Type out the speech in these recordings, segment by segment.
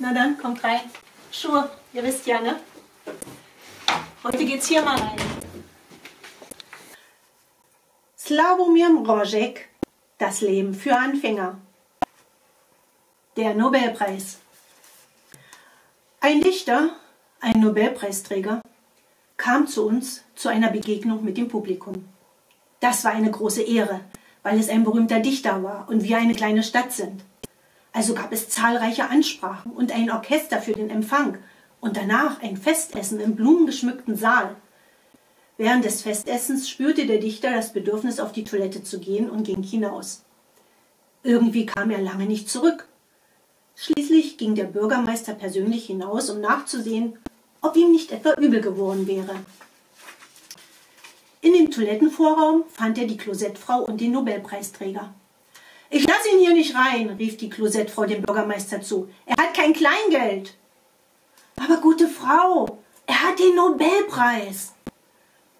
Na dann, kommt rein. Schuhe, ihr wisst ja, ne? Heute geht's hier mal rein. Mrozek, das Leben für Anfänger. Der Nobelpreis. Ein Dichter, ein Nobelpreisträger, kam zu uns zu einer Begegnung mit dem Publikum. Das war eine große Ehre, weil es ein berühmter Dichter war und wir eine kleine Stadt sind. Also gab es zahlreiche Ansprachen und ein Orchester für den Empfang und danach ein Festessen im blumengeschmückten Saal. Während des Festessens spürte der Dichter das Bedürfnis, auf die Toilette zu gehen und ging hinaus. Irgendwie kam er lange nicht zurück. Schließlich ging der Bürgermeister persönlich hinaus, um nachzusehen, ob ihm nicht etwa übel geworden wäre. In dem Toilettenvorraum fand er die Klosettfrau und den Nobelpreisträger. »Ich lasse ihn hier nicht rein«, rief die Klosettfrau dem Bürgermeister zu. »Er hat kein Kleingeld.« »Aber gute Frau, er hat den Nobelpreis.«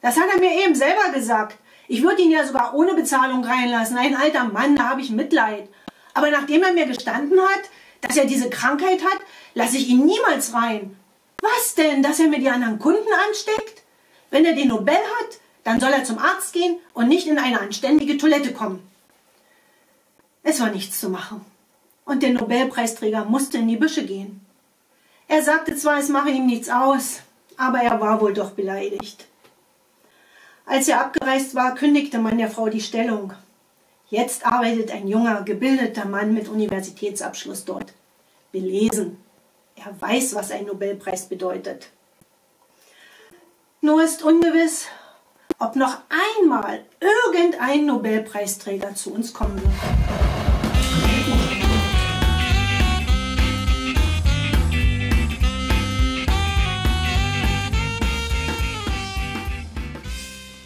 »Das hat er mir eben selber gesagt. Ich würde ihn ja sogar ohne Bezahlung reinlassen. Ein alter Mann, da habe ich Mitleid. Aber nachdem er mir gestanden hat, dass er diese Krankheit hat, lasse ich ihn niemals rein.« »Was denn, dass er mir die anderen Kunden ansteckt? Wenn er den Nobel hat, dann soll er zum Arzt gehen und nicht in eine anständige Toilette kommen.« Es war nichts zu machen. Und der Nobelpreisträger musste in die Büsche gehen. Er sagte zwar, es mache ihm nichts aus, aber er war wohl doch beleidigt. Als er abgereist war, kündigte man der Frau die Stellung. Jetzt arbeitet ein junger, gebildeter Mann mit Universitätsabschluss dort. Belesen. Er weiß, was ein Nobelpreis bedeutet. Nur ist ungewiss, ob noch einmal irgendein Nobelpreisträger zu uns kommen wird.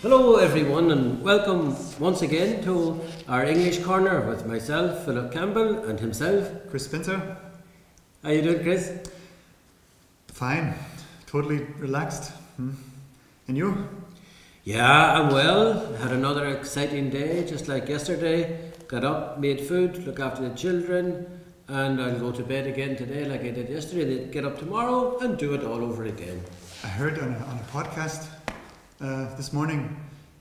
Hello everyone and welcome once again to our English corner with myself, Philip Campbell, and himself, Chris Spencer. How you doing, Chris? Fine, totally relaxed. And you? Yeah, I'm well. Had another exciting day, just like yesterday. Got up, made food, look after the children, and I'll go to bed again today like I did yesterday. Then get up tomorrow and do it all over again. I heard on a podcast this morning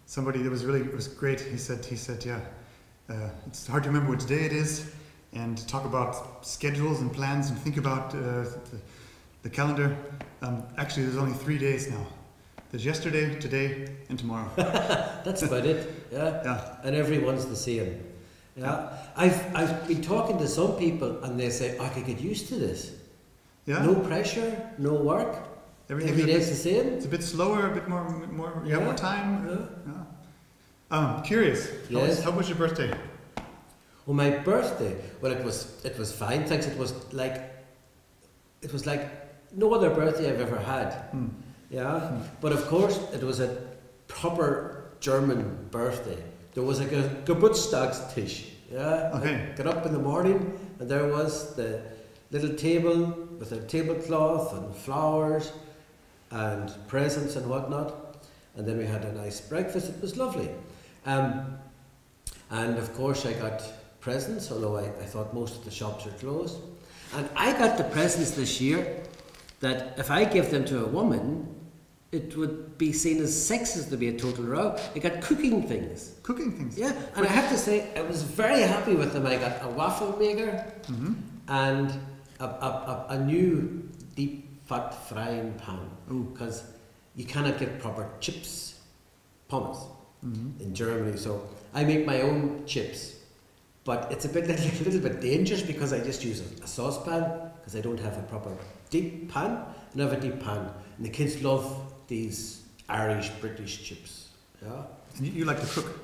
somebody that was it was great. He said, yeah, it's hard to remember which day it is, and talk about schedules and plans and think about the calendar. Actually, there's only 3 days now. There's yesterday, today, and tomorrow. That's about it. Yeah. Yeah. And everyone's the same. Yeah. I've been talking to some people and they say I could get used to this. Yeah. No pressure, no work. Every day's the same. It's a bit slower, a bit more. You have more time. Yeah. Curious. Yes. How was your birthday? Well, my birthday. Well, it was fine. Thanks. It was like no other birthday I've ever had. Yeah. But of course, it was a proper German birthday. There was like a Geburtstagstisch. Yeah. Okay. I got up in the morning and there was the little table with a tablecloth and flowers and presents and whatnot. And then we had a nice breakfast. It was lovely. And of course I got presents, although I thought most of the shops are closed. And I got the presents this year that if I give them to a woman, it would be seen as sexist to be a total row. I got cooking things. Cooking things? Yeah, and I have to say, I was very happy with them. I got a waffle maker and a new deep fat frying pan. Because you cannot get proper chips, pommes, in Germany. So I make my own chips. But it's a little bit dangerous because I just use a saucepan because I don't have a proper deep pan. And I have a deep pan. And the kids love these Irish, British chips. Yeah. And you like to cook?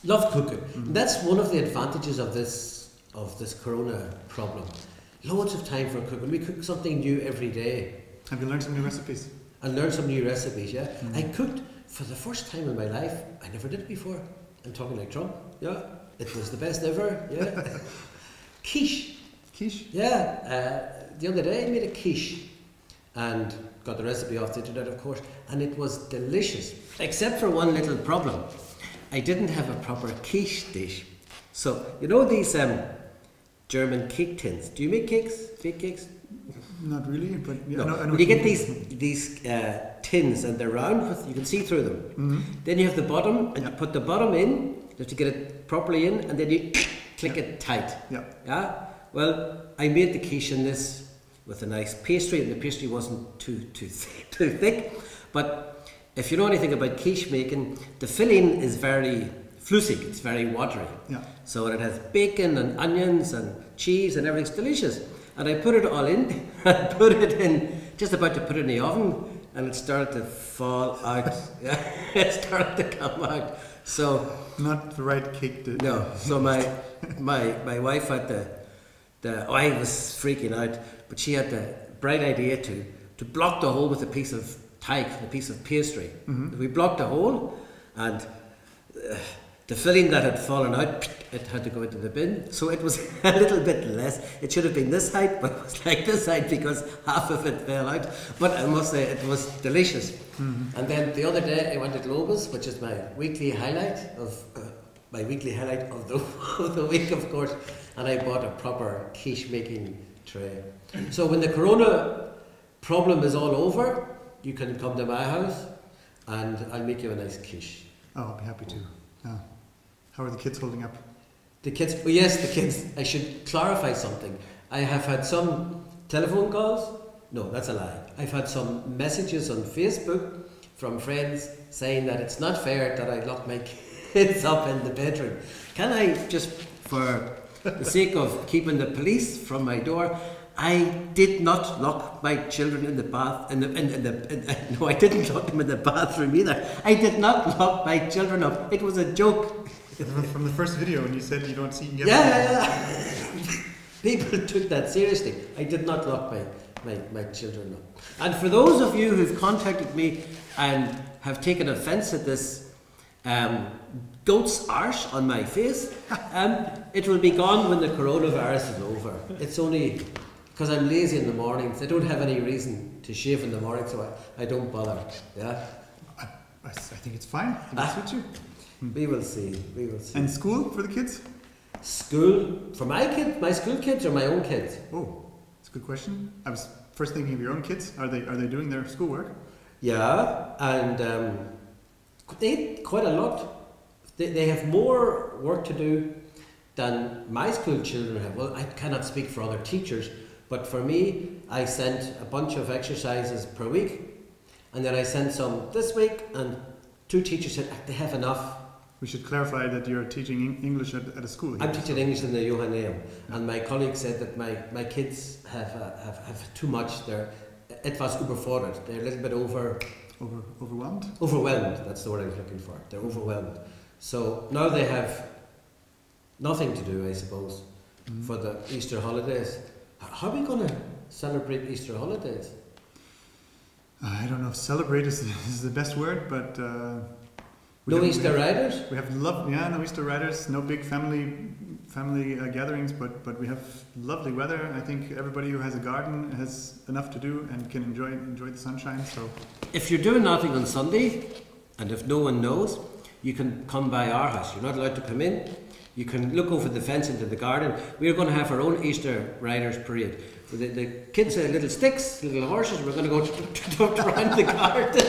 Love cooking. And that's one of the advantages of this corona problem. Loads of time for cooking. We cook something new every day. Have you learned some new recipes? I learned some new recipes, yeah. I cooked for the first time in my life. I never did it before. I'm talking like Trump, yeah. It was the best ever, yeah. Quiche. Quiche? Yeah. The other day I made a quiche and got the recipe off the internet, of course, and it was delicious. Except for one little problem. I didn't have a proper quiche dish. So, you know these German cake tins? Do you make cakes? Fake cakes? Not really, but yeah, No. I know When you get these tins and they're round, you can see through them. Then you have the bottom, and you put the bottom in. You have to get it properly in, and then you click it tight. Yeah. Yeah. Well, I made the quiche in this with a nice pastry, and the pastry wasn't too thick. But if you know anything about quiche making, the filling is very flüssig. It's very watery. Yeah. So it has bacon and onions and cheese and everything's delicious. And I put it all in, and put it in, just about to put it in the oven, and it started to fall out. Yeah, it started to come out. So not the right cake to. No. So my wife had I was freaking out, but she had the bright idea to block the hole with a piece of teig, a piece of pastry. We blocked the hole, and the filling that had fallen out, it had to go into the bin. So it was a little bit less. It should have been this height, but it was like this height because half of it fell out. But I must say, it was delicious. And then the other day, I went to Globus, which is my weekly highlight of the week, of course. And I bought a proper quiche making tray. So when the corona problem is all over, you can come to my house, and I'll make you a nice quiche. Oh, I'll be happy to. How are the kids holding up? The kids, oh yes, the kids. I should clarify something. I have had some telephone calls. No, that's a lie. I've had some messages on Facebook from friends saying that it's not fair that I lock my kids up in the bedroom. Can I just, for the sake of keeping the police from my door, I did not lock my children in the bath. No, I didn't lock them in the bathroom either. I did not lock my children up. It was a joke. From the first video, when you said you don't see. Yeah. People took that seriously. I did not lock my children up. And for those of you who've contacted me and have taken offence at this goat's arse on my face, it will be gone when the coronavirus is over. It's only because I'm lazy in the mornings. I don't have any reason to shave in the morning, so I don't bother. Yeah. I think it's fine. That suits you. We will see. We will see. And school for the kids? School for my kids, my school kids, or my own kids? Oh, that's a good question. I was first thinking of your own kids. Are they doing their schoolwork? Yeah, and they quite a lot. They have more work to do than my school children have. Well, I cannot speak for other teachers, but for me, I sent a bunch of exercises per week, and then I sent some this week, and 2 teachers said they have enough. We should clarify that you're teaching English at a school here. I'm teaching English in the Johanneum, and my colleague said that my kids have too much. They're etwas überfordert. They're a little bit overwhelmed? Overwhelmed, that's the word I was looking for. They're overwhelmed. So now they have nothing to do, I suppose, for the Easter holidays. How are we going to celebrate Easter holidays? I don't know if celebrate is the best word, but... No Easter riders? We have no Easter riders, no big family gatherings, but we have lovely weather. I think everybody who has a garden has enough to do and can enjoy the sunshine. So, if you're doing nothing on Sunday, and if no one knows, you can come by our house. You're not allowed to come in. You can look over the fence into the garden. We're going to have our own Easter Riders parade. The kids have little sticks, little horses. We're going to go around the garden.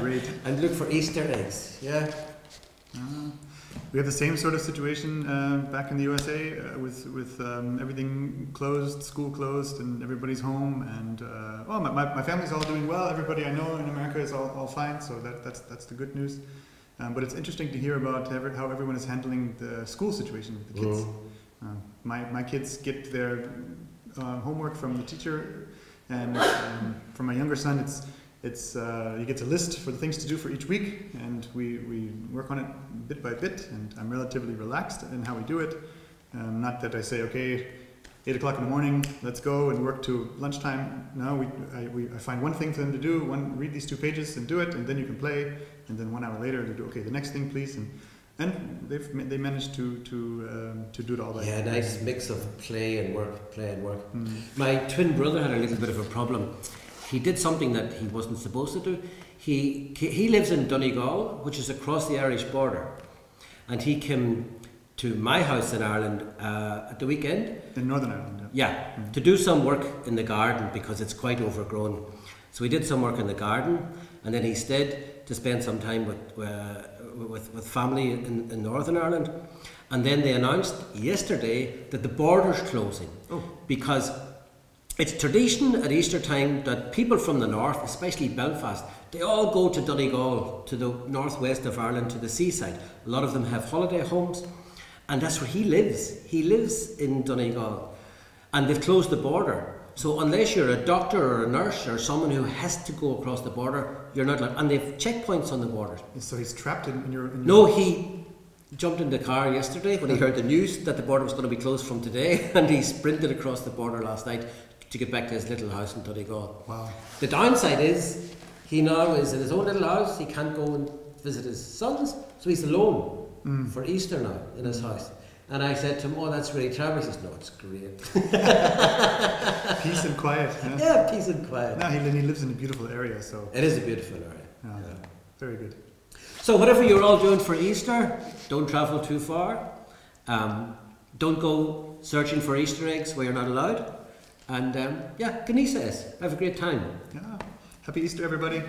Great. And look for Easter eggs. Yeah. We have the same sort of situation back in the USA with everything closed, school closed, and everybody's home. And my family's all doing well. Everybody I know in America is all fine. So that's the good news. But it's interesting to hear about how everyone is handling the school situation with the kids. My kids get their homework from the teacher, and for my younger son, he gets a list for the things to do for each week, and we work on it bit by bit. And I'm relatively relaxed in how we do it. Not that I say, okay, 8 o'clock in the morning, let's go and work to lunchtime. No, I find one thing for them to do. Read these 2 pages and do it, and then you can play. And then 1 hour later, they do, okay, the next thing, please. And they managed to do it all that. Yeah, nice mix of play and work. My twin brother had a little bit of a problem. He did something that he wasn't supposed to do. He lives in Donegal, which is across the Irish border, and he came to my house in Ireland at the weekend. In Northern Ireland. Yeah, to do some work in the garden because it's quite overgrown. So we did some work in the garden, and then he stayed to spend some time with family in Northern Ireland. And then they announced yesterday that the border's closing because it's tradition at Easter time that people from the north, especially Belfast, they all go to Donegal, to the northwest of Ireland, to the seaside. A lot of them have holiday homes, and that's where he lives. He lives in Donegal, and they've closed the border. So unless you're a doctor or a nurse or someone who has to go across the border, you're not allowed. And they've checkpoints on the border. So he's trapped in your... No, he jumped in the car yesterday when he heard the news that the border was going to be closed from today, and he sprinted across the border last night to get back to his little house in Donegal. Wow. The downside is he now is in his own little house. He can't go and visit his sons, so he's alone for Easter now in his house. And I said to him, "Oh, that's really terrible." He says, "No, it's great." Peace and quiet. Yeah, peace and quiet. No, he lives in a beautiful area, so... It is a beautiful area. Yeah. Very good. So whatever you're all doing for Easter, don't travel too far. Don't go searching for Easter eggs where you're not allowed. And yeah, Ganesha, have a great time. Yeah. Happy Easter, everybody.